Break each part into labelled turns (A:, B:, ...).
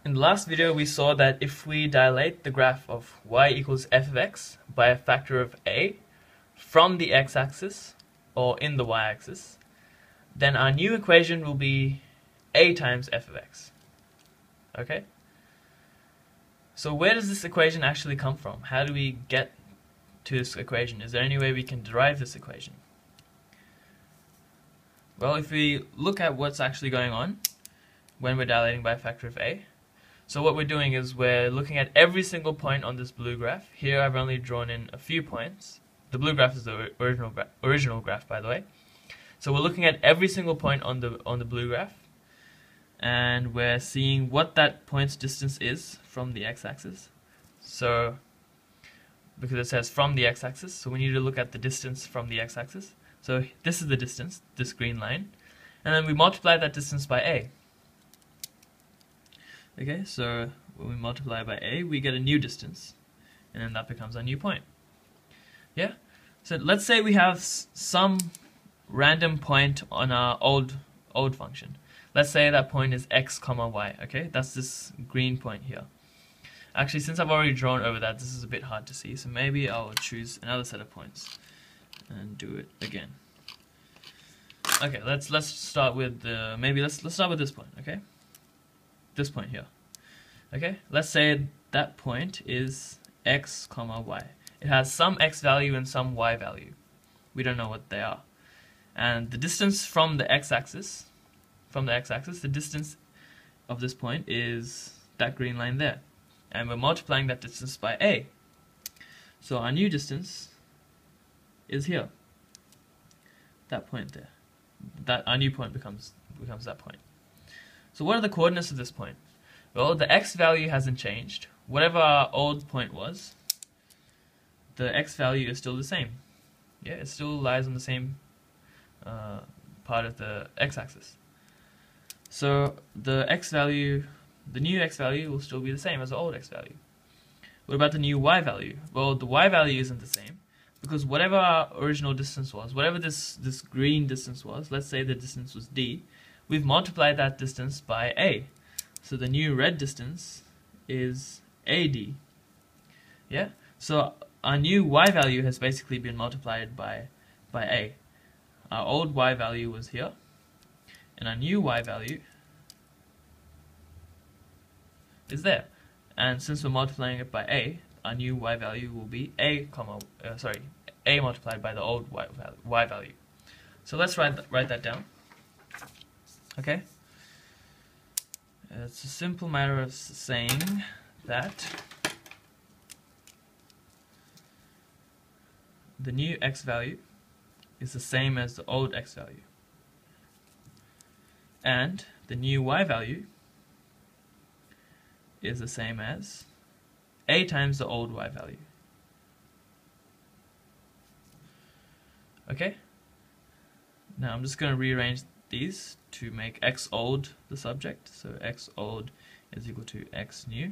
A: In the last video we saw that if we dilate the graph of y equals f of x by a factor of a from the x-axis or in the y-axis, then our new equation will be a times f of x. Okay? So where does this equation actually come from? How do we get to this equation? Is there any way we can derive this equation? Well, if we look at what's actually going on when we're dilating by a factor of a, so what we're doing is we're looking at every single point on this blue graph. Here I've only drawn in a few points. The blue graph is the original graph, by the way. So we're looking at every single point on the blue graph, and we're seeing what that point's distance is from the x-axis. So because it says from the x-axis, so we need to look at the distance from the x-axis. So this is the distance, this green line, and then we multiply that distance by a. Okay, so when we multiply by a, we get a new distance, and then that becomes our new point. Yeah? So let's say we have some random point on our old function. Let's say that point is x comma y, okay? That's this green point here. Actually, since I've already drawn over that, this is a bit hard to see, so maybe I'll choose another set of points and do it again. Okay, let's start with let's start with this point, okay? This point here. Okay, let's say that point is x comma y. It has some x value and some y value. We don't know what they are. And the distance from the x-axis, the distance of this point is that green line there. And we're multiplying that distance by a. So our new distance is here. That point there. That our new point becomes that point. So what are the coordinates of this point? Well, the x value hasn't changed. Whatever our old point was, the x value is still the same. Yeah, it still lies on the same part of the x-axis. So the x value, the new x value will still be the same as the old x value. What about the new y value? Well, the y value isn't the same, because whatever our original distance was, whatever this green distance was, let's say the distance was d, we've multiplied that distance by a. So the new red distance is AD. Yeah? So our new y value has basically been multiplied by a. Our old y value was here, and our new y value is there. And since we're multiplying it by a, our new y value will be a multiplied by the old y value. So let's write that down. Okay? It's a simple matter of saying that the new x value is the same as the old x value, and the new y value is the same as a times the old y value. Okay? Now I'm just going to rearrange these to make x old the subject, so x old is equal to x new,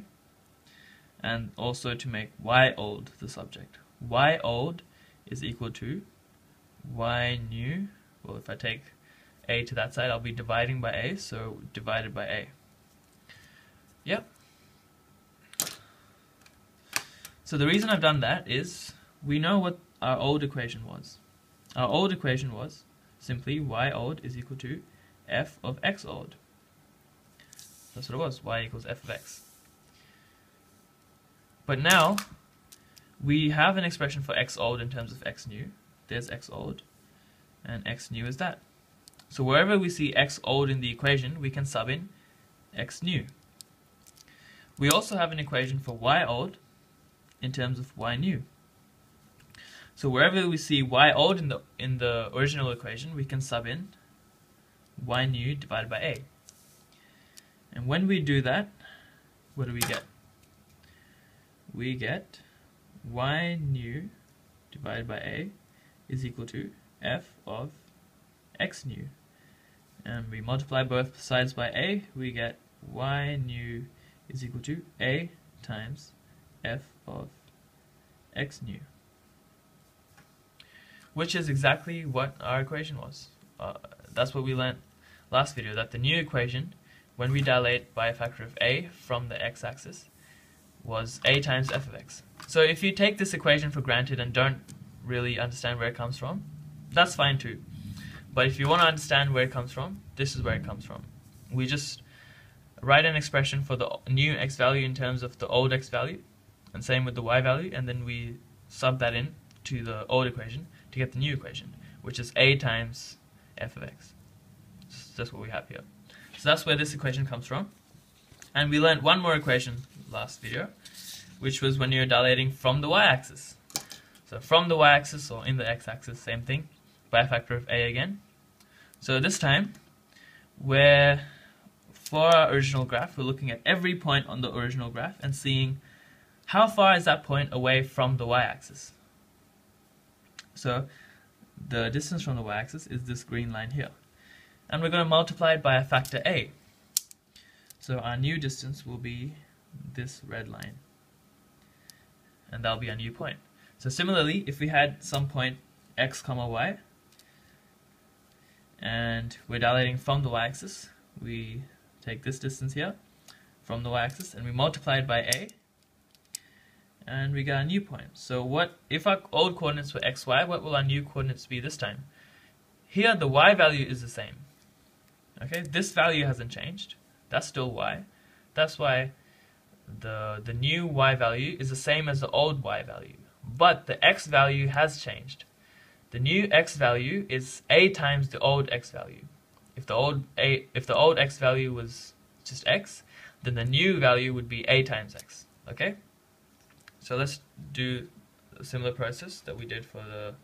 A: and also to make y old the subject. Y old is equal to y new. Well, if I take a to that side, I'll be dividing by a, so divided by a. Yep. So the reason I've done that is we know what our old equation was. Our old equation was simply y old is equal to f of x old. That's what it was, y equals f of x. But now we have an expression for x old in terms of x new. There's x old, and x new is that. So wherever we see x old in the equation, we can sub in x new. We also have an equation for y old in terms of y new. So wherever we see y old in the original equation, we can sub in y new divided by a. And when we do that, what do we get? We get y new divided by a is equal to f of x new. And we multiply both sides by a, we get y new is equal to a times f of x new, which is exactly what our equation was. That's what we learned last video, that the new equation when we dilate by a factor of a from the x-axis was a times f of x. So if you take this equation for granted and don't really understand where it comes from, that's fine too. But if you want to understand where it comes from, this is where it comes from. We just write an expression for the new x value in terms of the old x value, and same with the y value, and then we sub that in to the old equation to get the new equation, which is a times f of x. So that's what we have here. So that's where this equation comes from. And we learned one more equation last video, which was when you're dilating from the y-axis. So from the y-axis, or in the x-axis, same thing, by a factor of a again. So this time, for our original graph, we're looking at every point on the original graph and seeing how far is that point away from the y-axis. So the distance from the y-axis is this green line here. And we're going to multiply it by a factor a. So our new distance will be this red line. And that'll be our new point. So similarly, if we had some point x comma y, and we're dilating from the y-axis, we take this distance here from the y-axis and we multiply it by a, and we get a new point. So what if our old coordinates were xy, what will our new coordinates be this time? Here the y value is the same. Okay, this value hasn't changed. That's still y. That's why the new y value is the same as the old y value. But the x value has changed. The new x value is a times the old x value. If the old x value was just x, then the new value would be a times x. Okay? So let's do a similar process that we did for the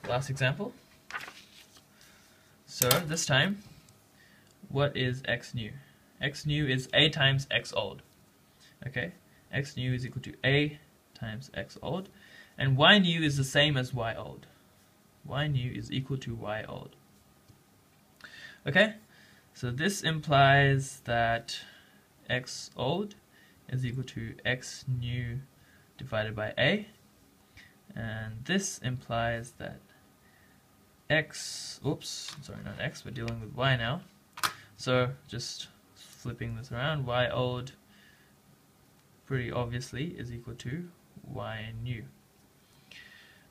A: last example. So this time, what is x new? X new is a times x old. Okay? X new is equal to a times x old. And y new is the same as y old. Y new is equal to y old. Okay? So this implies that x old is equal to x new divided by a. And this implies that we're dealing with y now. So just flipping this around, y old pretty obviously is equal to y new.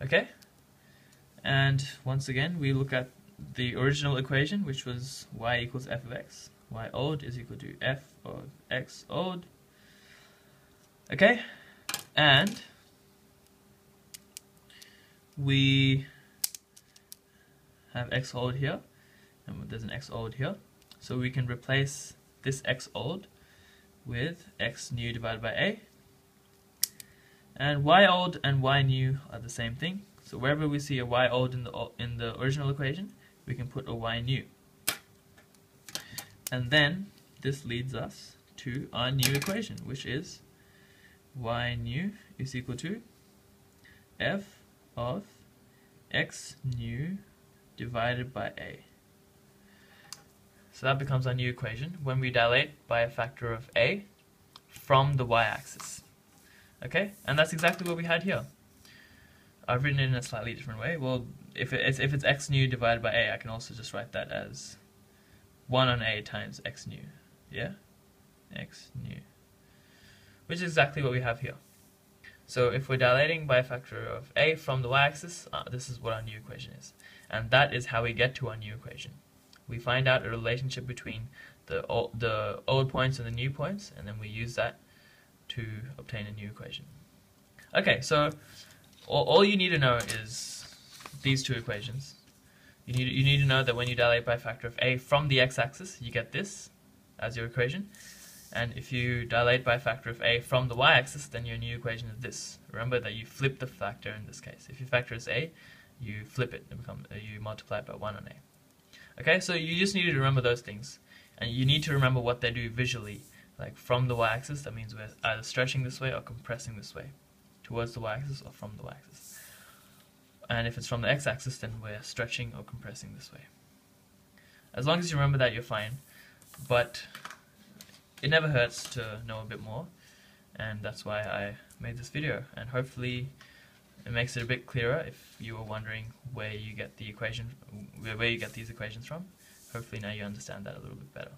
A: Okay? And once again, we look at the original equation, which was y equals f of x. Y old is equal to f of x old. Okay? And we have x old here, and there's an x old here. So we can replace this x old with x new divided by a. And y old and y new are the same thing. So wherever we see a y old in the original equation, we can put a y new. And then this leads us to our new equation, which is y new is equal to f of x new divided by a. So that becomes our new equation when we dilate by a factor of a from the y-axis. Okay, and that's exactly what we had here. I've written it in a slightly different way. Well, if it's x new divided by a, I can also just write that as 1 on a times x new. Yeah? X new. Which is exactly what we have here. So if we're dilating by a factor of a from the y-axis, this is what our new equation is. And that is how we get to our new equation. We find out a relationship between the old points and the new points, and then we use that to obtain a new equation. Okay, so all you need to know is these two equations. You need to know that when you dilate by a factor of a from the x-axis, you get this as your equation. And if you dilate by a factor of a from the y-axis, then your new equation is this. Remember that you flip the factor in this case. If your factor is a, you flip it and you multiply it by 1 on a. Okay, so you just need to remember those things. And you need to remember what they do visually. Like from the y-axis, that means we're either stretching this way or compressing this way. Towards the y-axis or from the y-axis. And if it's from the x-axis, then we're stretching or compressing this way. As long as you remember that, you're fine. But it never hurts to know a bit more. And that's why I made this video. And hopefully it makes it a bit clearer if you were wondering where you get these equations from. Hopefully now you understand that a little bit better.